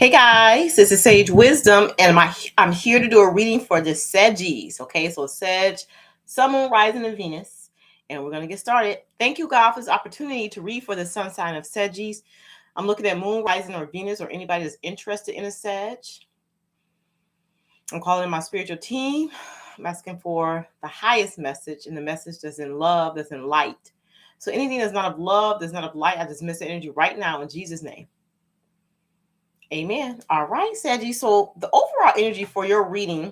Hey guys, this is Sage Wisdom, and I'm here to do a reading for the Saggies. Okay, so Sag, Sun, Moon, Rising, and Venus, and we're gonna get started. Thank you, God, for this opportunity to read for the Sun sign of Saggies. I'm looking at Moon, Rising, or Venus, or anybody that's interested in a Sag. I'm calling in my spiritual team. I'm asking for the highest message, and the message that's in love, that's in light. So anything that's not of love, that's not of light, I dismiss the energy right now in Jesus' name. Amen. All right, Sanji. So the overall energy for your reading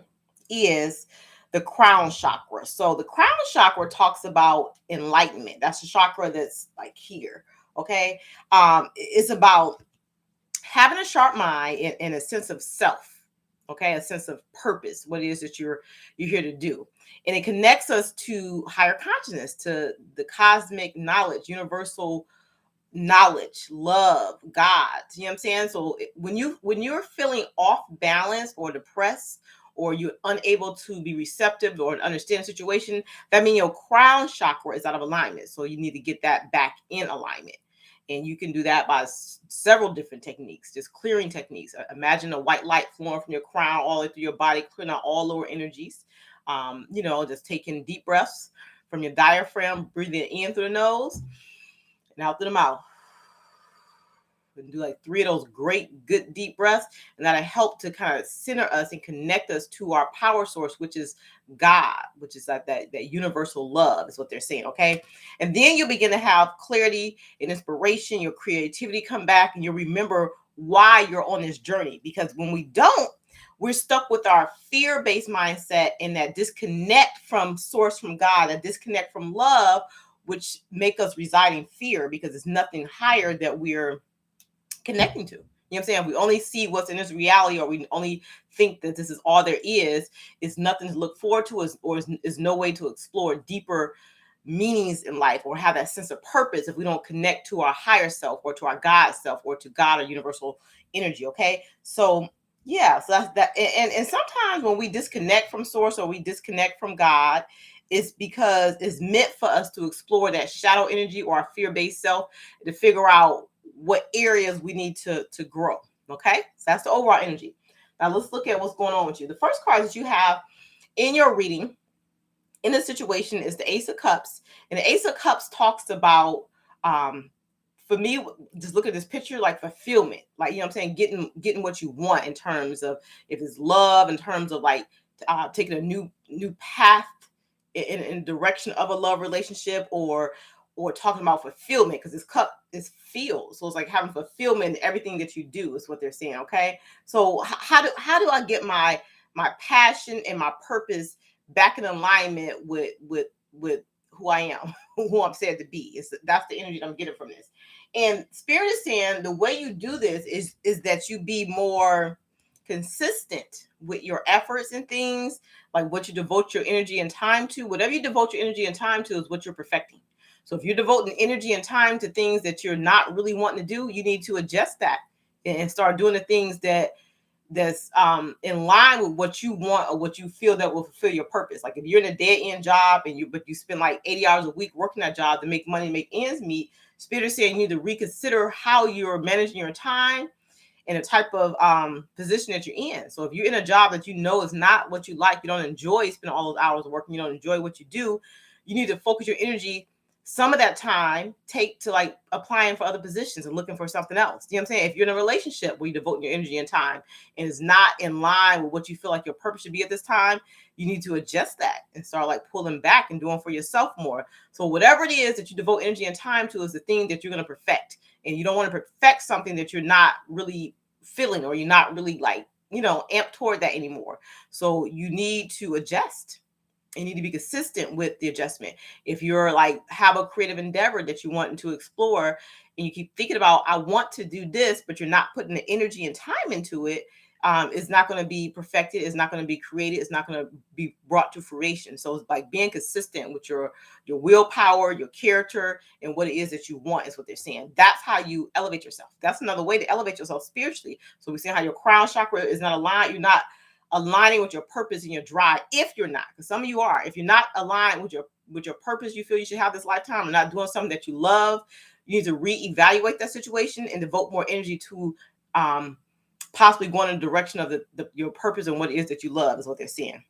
is the crown chakra. So the crown chakra talks about enlightenment. That's the chakra that's like here. Okay. It's about having a sharp mind and a sense of self. Okay, a sense of purpose, what it is that you're here to do. And it connects us to higher consciousness, to the cosmic knowledge, universal knowledge, love, God. You know what I'm saying? So when you're feeling off balance or depressed, or you're unable to be receptive or understand the situation, that means your crown chakra is out of alignment. So you need to get that back in alignment. And you can do that by several different techniques, just clearing techniques. Imagine a white light flowing from your crown all the way through your body, clearing out all lower energies. Just taking deep breaths from your diaphragm, breathing in through the nose and out through the mouth. And do like 3 of those great, good, deep breaths. And that'll help to kind of center us and connect us to our power source, which is God, which is like that universal love is what they're saying. Okay. And then you'll begin to have clarity and inspiration, your creativity come back, and you'll remember why you're on this journey. Because when we don't, we're stuck with our fear-based mindset and that disconnect from source, from God, that disconnect from love, which make us reside in fear because it's nothing higher that we're connecting to. You know what I'm saying? We only see what's in this reality, or we only think that this is all there is. It's nothing to look forward to, or is no way to explore deeper meanings in life or have that sense of purpose if we don't connect to our higher self or to our God self or to God or universal energy. Okay. So yeah, so that's that. And sometimes when we disconnect from source or we disconnect from God, it's because it's meant for us to explore that shadow energy or our fear-based self to figure out what areas we need to grow. Okay, so that's the overall energy. Now let's look at what's going on with you. The first card that you have in your reading in this situation is the Ace of Cups, and the Ace of Cups talks about for me, just look at this picture, like fulfillment, like, you know what I'm saying, getting what you want in terms of, if it's love, in terms of like taking a new path in direction of a love relationship, or talking about fulfillment, because this cup is filled. So it's like having fulfillment in everything that you do is what they're saying. Okay. So how do I get my passion and my purpose back in alignment with who I am, who I'm said to be? That's the energy that I'm getting from this. And Spirit is saying the way you do this is that you be more consistent with your efforts and things, like what you devote your energy and time to. Whatever you devote your energy and time to is what you're perfecting. So if you're devoting energy and time to things that you're not really wanting to do, you need to adjust that and start doing the things that's in line with what you want or what you feel that will fulfill your purpose. Like if you're in a dead end job and you spend like 80 hours a week working that job to make money, make ends meet, Spirit is saying you need to reconsider how you're managing your time and the type of position that you're in. So if you're in a job that you know is not what you like, you don't enjoy spending all those hours working, you don't enjoy what you do, you need to focus your energy, some of that time, take to like applying for other positions and looking for something else. You know what I'm saying? If you're in a relationship where you devote your energy and time and it's not in line with what you feel like your purpose should be at this time, you need to adjust that and start like pulling back and doing for yourself more. So whatever it is that you devote energy and time to is the thing that you're going to perfect. And you don't want to perfect something that you're not really feeling, or you're not really like, amped toward that anymore. So you need to adjust. You need to be consistent with the adjustment. If you're like have a creative endeavor that you want to explore and you keep thinking about, I want to do this, but you're not putting the energy and time into it, it's not going to be perfected. It's not going to be created. It's not going to be brought to fruition. So it's like being consistent with your willpower, your character, and what it is that you want is what they're saying. That's how you elevate yourself. That's another way to elevate yourself spiritually. So we're seeing how your crown chakra is not aligned. You're not aligning with your purpose and your drive. If you're not, because some of you are, if you're not aligned with your purpose, you feel you should have this lifetime, and not doing something that you love, you need to reevaluate that situation and devote more energy to possibly going in the direction of your purpose and what it is that you love is what they're saying.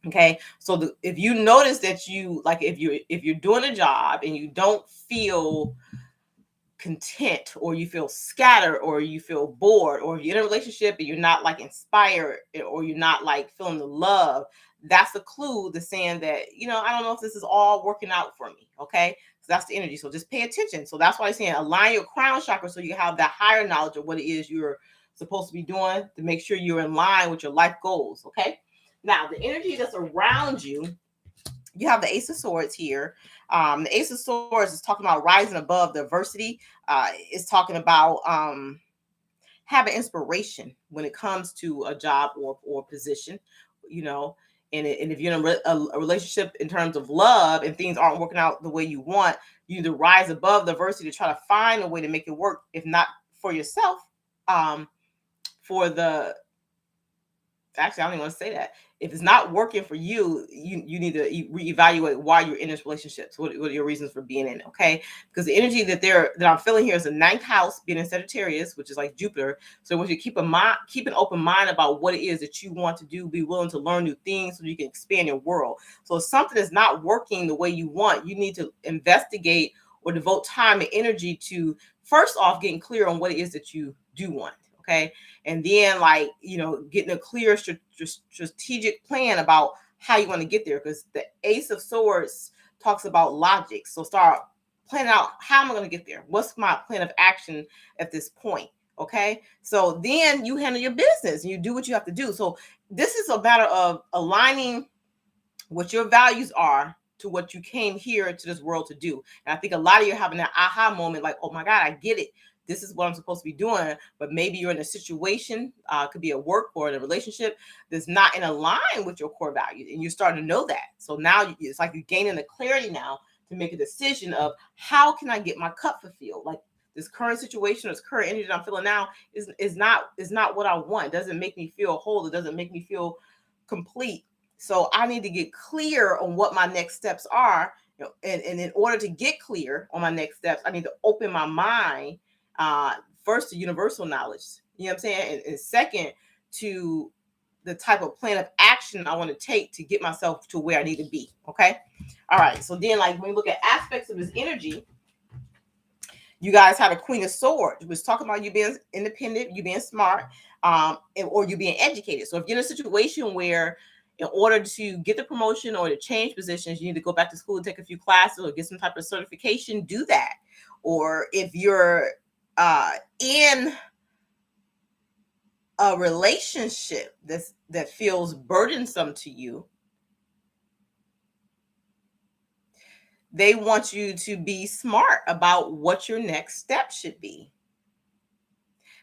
Okay, so if you notice that you like, if you're doing a job and you don't feel content, or you feel scattered, or you feel bored, or if you're in a relationship and you're not like inspired, or you're not like feeling the love, that's a clue that's saying that, I don't know if this is all working out for me. Okay, so that's the energy. So just pay attention. So that's why I'm saying align your crown chakra so you have that higher knowledge of what it is you're supposed to be doing to make sure you're in line with your life goals. Okay, now the energy that's around you, you have the Ace of Swords here. The Ace of Swords is talking about rising above the adversity. It's talking about having inspiration when it comes to a job or position, you know. And if you're in a relationship in terms of love and things aren't working out the way you want, you need to rise above the adversity to try to find a way to make it work. If not for yourself, for the actually, I don't even want to say that. If it's not working for you, you need to reevaluate why you're in this relationship. So what are your reasons for being in it? Okay, because the energy that I'm feeling here is the ninth house, being in Sagittarius, which is like Jupiter. So once you keep an open mind about what it is that you want to do, be willing to learn new things so you can expand your world. So if something is not working the way you want, you need to investigate or devote time and energy to first off getting clear on what it is that you do want. Okay, and then getting a clear strategic plan about how you want to get there, because the Ace of Swords talks about logic. So start planning out, how am I going to get there? What's my plan of action at this point? Okay, so then you handle your business and you do what you have to do. So this is a matter of aligning what your values are to what you came here to this world to do. And I think a lot of you are having that aha moment, like, oh my God, I get it. This is what I'm supposed to be doing. But maybe you're in a situation, could be at work or in a relationship that's not in line with your core values, and you're starting to know that. So now it's like you're gaining the clarity now to make a decision of, how can I get my cup fulfilled? Like, this current situation, this current energy that I'm feeling now is not what I want. It doesn't make me feel whole. It doesn't make me feel complete. So I need to get clear on what my next steps are. And in order to get clear on my next steps, I need to open my mind, first to universal knowledge, you know what I'm saying? And second, to the type of plan of action I want to take to get myself to where I need to be. Okay. All right. So then, like, when we look at aspects of this energy, you guys had a Queen of Swords, which is talking about you being independent, you being smart, or you being educated. So if you're in a situation where in order to get the promotion or to change positions, you need to go back to school and take a few classes or get some type of certification, do that. Or if you're in a relationship that feels burdensome to you, they want you to be smart about what your next step should be.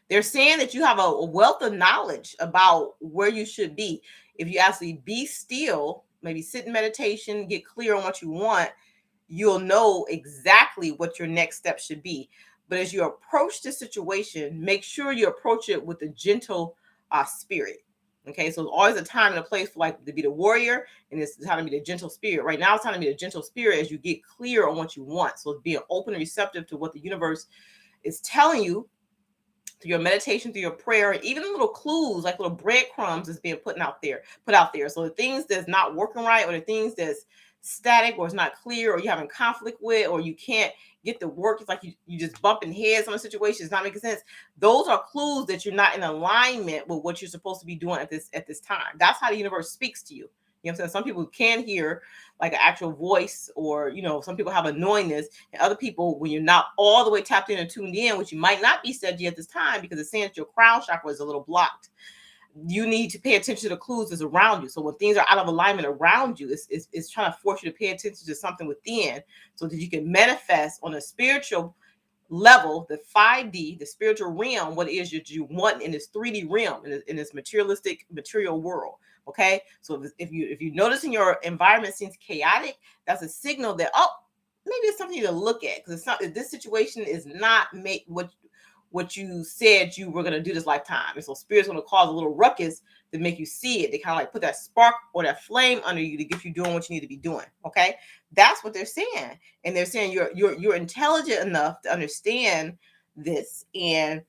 They're saying that you have a wealth of knowledge about where you should be. If you actually be still, maybe sit in meditation, get clear on what you want, you'll know exactly what your next step should be. But as you approach the situation, make sure you approach it with a gentle spirit. Okay, so it's always a time and a place for like to be the warrior, and it's time to be the gentle spirit. Right now, it's time to be the gentle spirit as you get clear on what you want. So it's being open and receptive to what the universe is telling you through your meditation, through your prayer, even little clues, like little breadcrumbs is being put out there. So the things that's not working right, or the things that's static, or it's not clear, or you're having conflict with, or you can't get the work, it's like you just bumping heads on a situation, it's not making sense. Those are clues that you're not in alignment with what you're supposed to be doing at this time. That's how the universe speaks to you. You know what I'm saying? Some people can hear like an actual voice, or, some people have a knowingness, and other people, when you're not all the way tapped in and tuned in, which you might not be said yet at this time, because it's saying that your crown chakra is a little blocked. You need to pay attention to the clues that's around you. So when things are out of alignment around you, it's trying to force you to pay attention to something within, so that you can manifest on a spiritual level, the 5D, the spiritual realm, what it is that you want in this 3D realm, in this materialistic material world. Okay, so if you notice in your environment seems chaotic, that's a signal that, oh, maybe it's something to look at, because it's not, this situation is not make what you said you were going to do this lifetime. And so spirit's going to cause a little ruckus to make you see it. They kind of like put that spark or that flame under you to get you doing what you need to be doing. Okay, that's what they're saying. And they're saying you're intelligent enough to understand this, and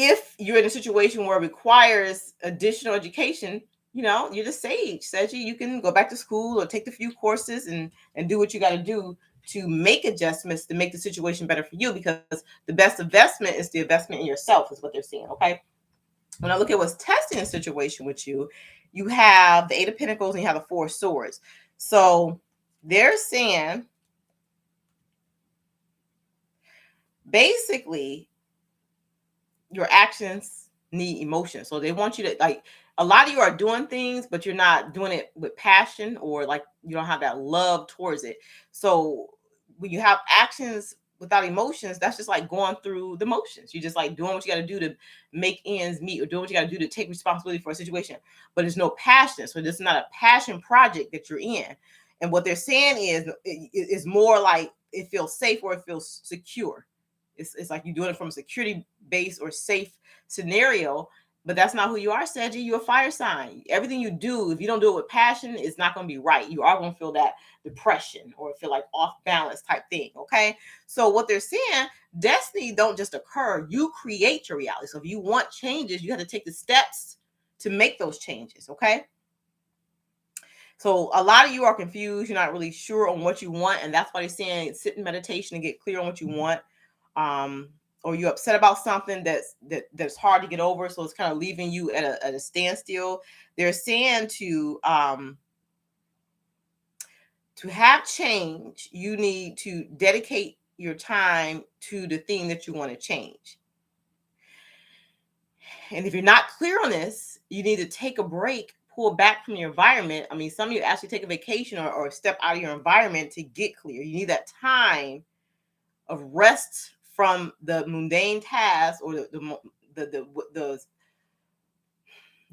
If you're in a situation where it requires additional education, you're the sage, Seji. You can go back to school or take the few courses and do what you got to do to make adjustments to make the situation better for you, because the best investment is the investment in yourself, is what they're saying. Okay. When I look at what's testing a situation with you, you have the Eight of Pentacles and you have the Four of Swords. So they're saying basically your actions need emotion. So they want you to, like, a lot of you are doing things, but you're not doing it with passion, or like you don't have that love towards it. So when you have actions without emotions, that's just like going through the motions. You're just like doing what you got to do to make ends meet, or doing what you got to do to take responsibility for a situation, but there's no passion. So this is not a passion project that you're in. And what they're saying is it's more like it feels safe or it feels secure. It's like you're doing it from a security base or safe scenario, but that's not who you are, Seji. You're a fire sign. Everything you do, if you don't do it with passion, it's not going to be right. You are going to feel that depression or feel like off balance type thing. Okay. So what they're saying, destiny don't just occur. You create your reality. So if you want changes, you have to take the steps to make those changes. Okay. So a lot of you are confused. You're not really sure on what you want. And that's why they're saying sit in meditation and get clear on what you want. Or you're upset about something that's hard to get over, so it's kind of leaving you at a standstill. They're saying to have change, you need to dedicate your time to the thing that you want to change. And if you're not clear on this, you need to take a break, pull back from your environment. I mean, some of you actually take a vacation or step out of your environment to get clear. You need that time of rest from the mundane tasks, or the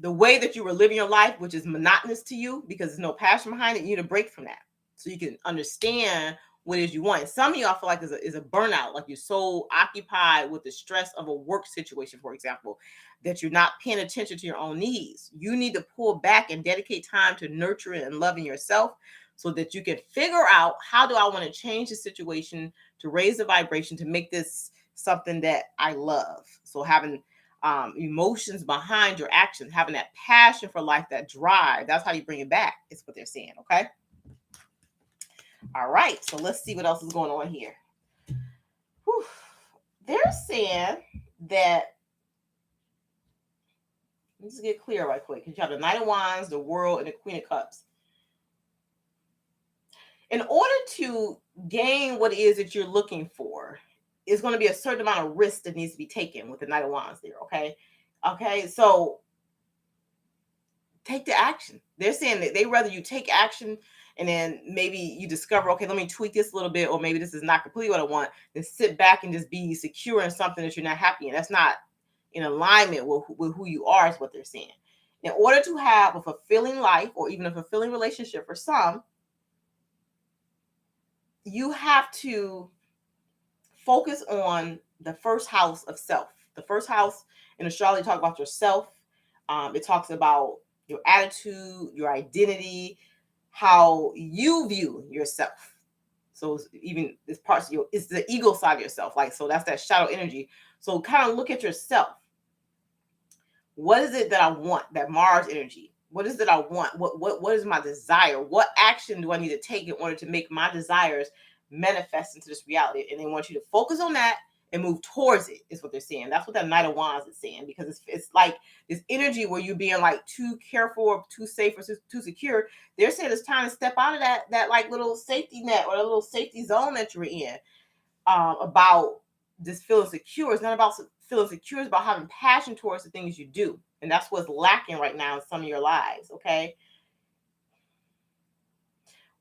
way that you were living your life, which is monotonous to you because there's no passion behind it. You need a break from that so you can understand what it is you want. And some of y'all feel like is a burnout, like you're so occupied with the stress of a work situation, for example, that you're not paying attention to your own needs. You need to pull back and dedicate time to nurturing and loving yourself so that you can figure out, how do I want to change the situation to raise the vibration to make this something that I love. So having emotions behind your actions, having that passion for life, that drive, that's how you bring it back, is what they're saying. Okay. All right. So let's see what else is going on here. Whew. They're saying that, let's just get clear right quick, because you have the Knight of Wands, the World, and the Queen of Cups. In order to gain what it is that you're looking for, it's going to be a certain amount of risk that needs to be taken with the Knight of Wands there. Okay. Okay. So take the action. They're saying that they rather you take action and then maybe you discover, okay, let me tweak this a little bit, or maybe this is not completely what I want, then sit back and just be secure in something that you're not happy in. That's not in alignment with who you are, is what they're saying. In order to have a fulfilling life, or even a fulfilling relationship for some, you have to focus on the first house of self. The first house in astrology talks about yourself. It talks about your attitude, your identity, how you view yourself. So even this parts of it's the ego side of yourself. Like, so that's that shadow energy. So kind of look at yourself. What is it that I want? That Mars energy. What is it I want? What is my desire? What action do I need to take in order to make my desires manifest into this reality? And they want you to focus on that and move towards it, is what they're saying. That's what that Knight of Wands is saying, because it's like this energy where you're being like too careful or too safe or too secure. They're saying it's time to step out of that like little safety net or a little safety zone that you're in, about this feeling secure. It's not about feeling secure. It's about having passion towards the things you do. And that's what's lacking right now in some of your lives. Okay.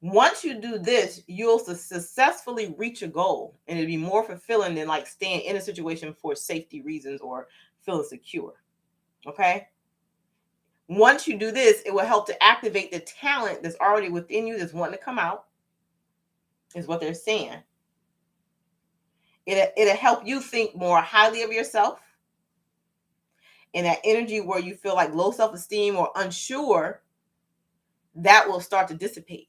Once you do this, you'll successfully reach a goal, and it'll be more fulfilling than like staying in a situation for safety reasons or feeling secure. Okay. Once you do this, it will help to activate the talent that's already within you, that's wanting to come out, is what they're saying. It'll help you think more highly of yourself. And that energy where you feel like low self-esteem or unsure, that will start to dissipate.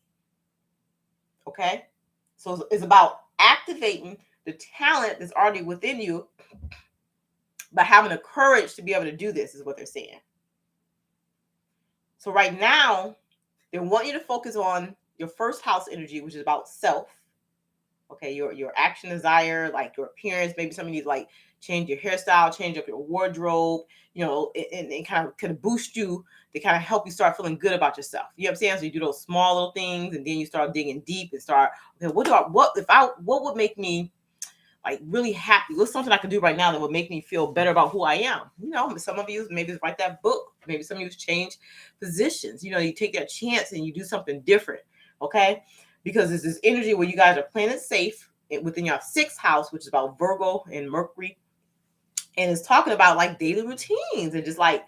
Okay. So it's about activating the talent that's already within you but having the courage to be able to do this is what they're saying. So right now, they want you to focus on your first house energy, which is about self. Okay, your action, desire, like your appearance. Maybe somebody needs like change your hairstyle, change up your wardrobe, and kind of boost you to kind of help you start feeling good about yourself. You know what I'm saying? So you do those small little things, and then you start digging deep and start, okay, what would make me like really happy? What's something I could do right now that would make me feel better about who I am? Some of you maybe write that book. Maybe some of you change positions. You take that chance and you do something different. Okay. Because there's this energy where you guys are playing it safe within your sixth house, which is about Virgo and Mercury. And it's talking about like daily routines and just like,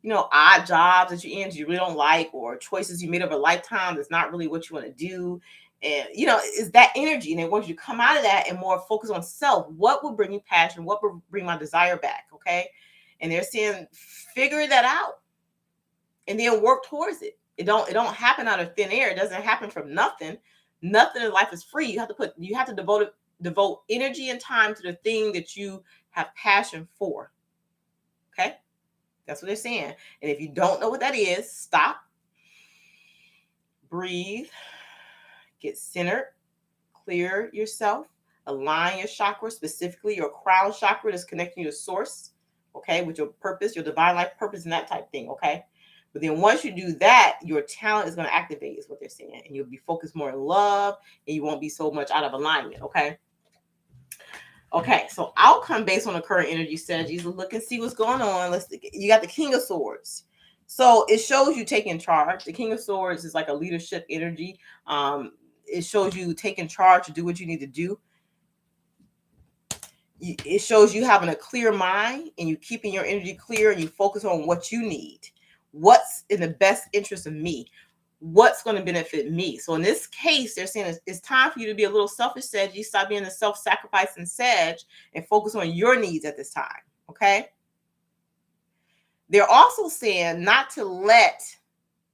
odd jobs that you're in that you really don't like, or choices you made over a lifetime that's not really what you want to do. And, it's that energy. And they want you to come out of that and more focus on self. What will bring you passion? What will bring my desire back? Okay. And they're saying, figure that out and then work towards it. It don't happen out of thin air. It doesn't happen from nothing. Nothing in life is free. You have to devote energy and time to the thing that you have passion for. Okay. That's what they're saying. And if you don't know what that is, stop, breathe, get centered, clear yourself, align your chakra, specifically your crown chakra that's connecting you to source, okay, with your purpose, your divine life purpose, and that type thing, okay? But then once you do that, your talent is going to activate, is what they're saying. And you'll be focused more in love, and you won't be so much out of alignment, okay? Okay, so outcome based on the current energy strategies. Look and see what's going on. You got the King of Swords. So it shows you taking charge. The King of Swords is like a leadership energy. It shows you taking charge to do what you need to do. It shows you having a clear mind and you keeping your energy clear and you focus on what you need. What's in the best interest of me? What's going to benefit me? So in this case, they're saying it's time for you to be a little selfish, Sag. You stop being a self-sacrificing Sag and focus on your needs at this time. Okay. They're also saying not to let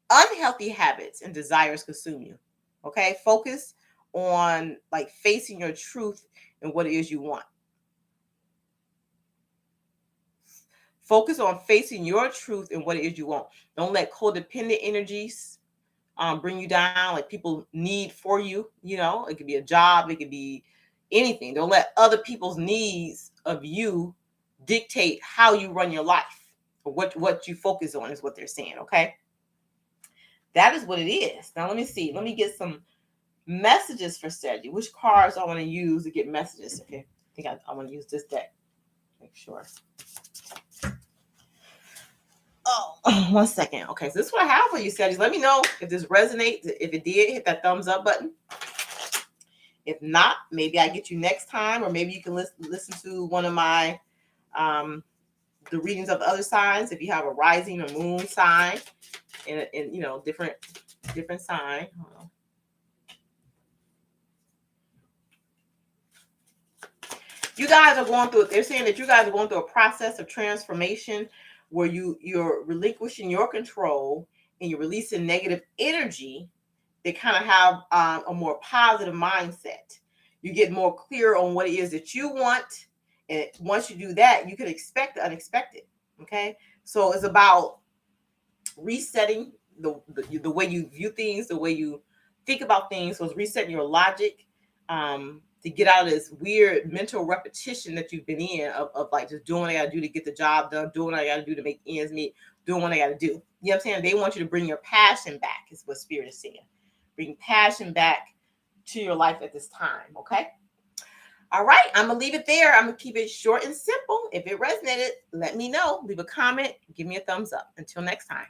unhealthy habits and desires consume you. Okay. Focus on like facing your truth and what it is you want. Focus on facing your truth and what it is you want. Don't let codependent energies bring you down, like people need for you. It could be a job, it could be anything. Don't let other people's needs of you dictate how you run your life or what you focus on, is what they're saying. Okay, that is what it is. Now let me see. Let me get some messages for Sagittarius. Which cards I want to use to get messages? Okay, I think I want to use this deck. Make sure. Oh, 1 second. Okay, so this is what I have for you, Sagittarius. Let me know if this resonates. If it did, hit that thumbs up button. If not, maybe I get you next time, or maybe you can listen to one of my the readings of the other signs. If you have a rising or moon sign, and different sign. You guys are going through it. They're saying that you guys are going through a process of transformation where you're relinquishing your control and you're releasing negative energy. They kind of have a more positive mindset. You get more clear on what it is that you want. And once you do that, you can expect the unexpected. Okay. So it's about resetting the way you view things, the way you think about things. So it's resetting your logic to get out of this weird mental repetition that you've been in of like just doing what I got to do to get the job done, doing what I got to do to make ends meet, doing what I got to do. You know what I'm saying? They want you to bring your passion back, is what Spirit is saying. Bring passion back to your life at this time. Okay. All right. I'm going to leave it there. I'm going to keep it short and simple. If it resonated, let me know. Leave a comment. Give me a thumbs up. Until next time.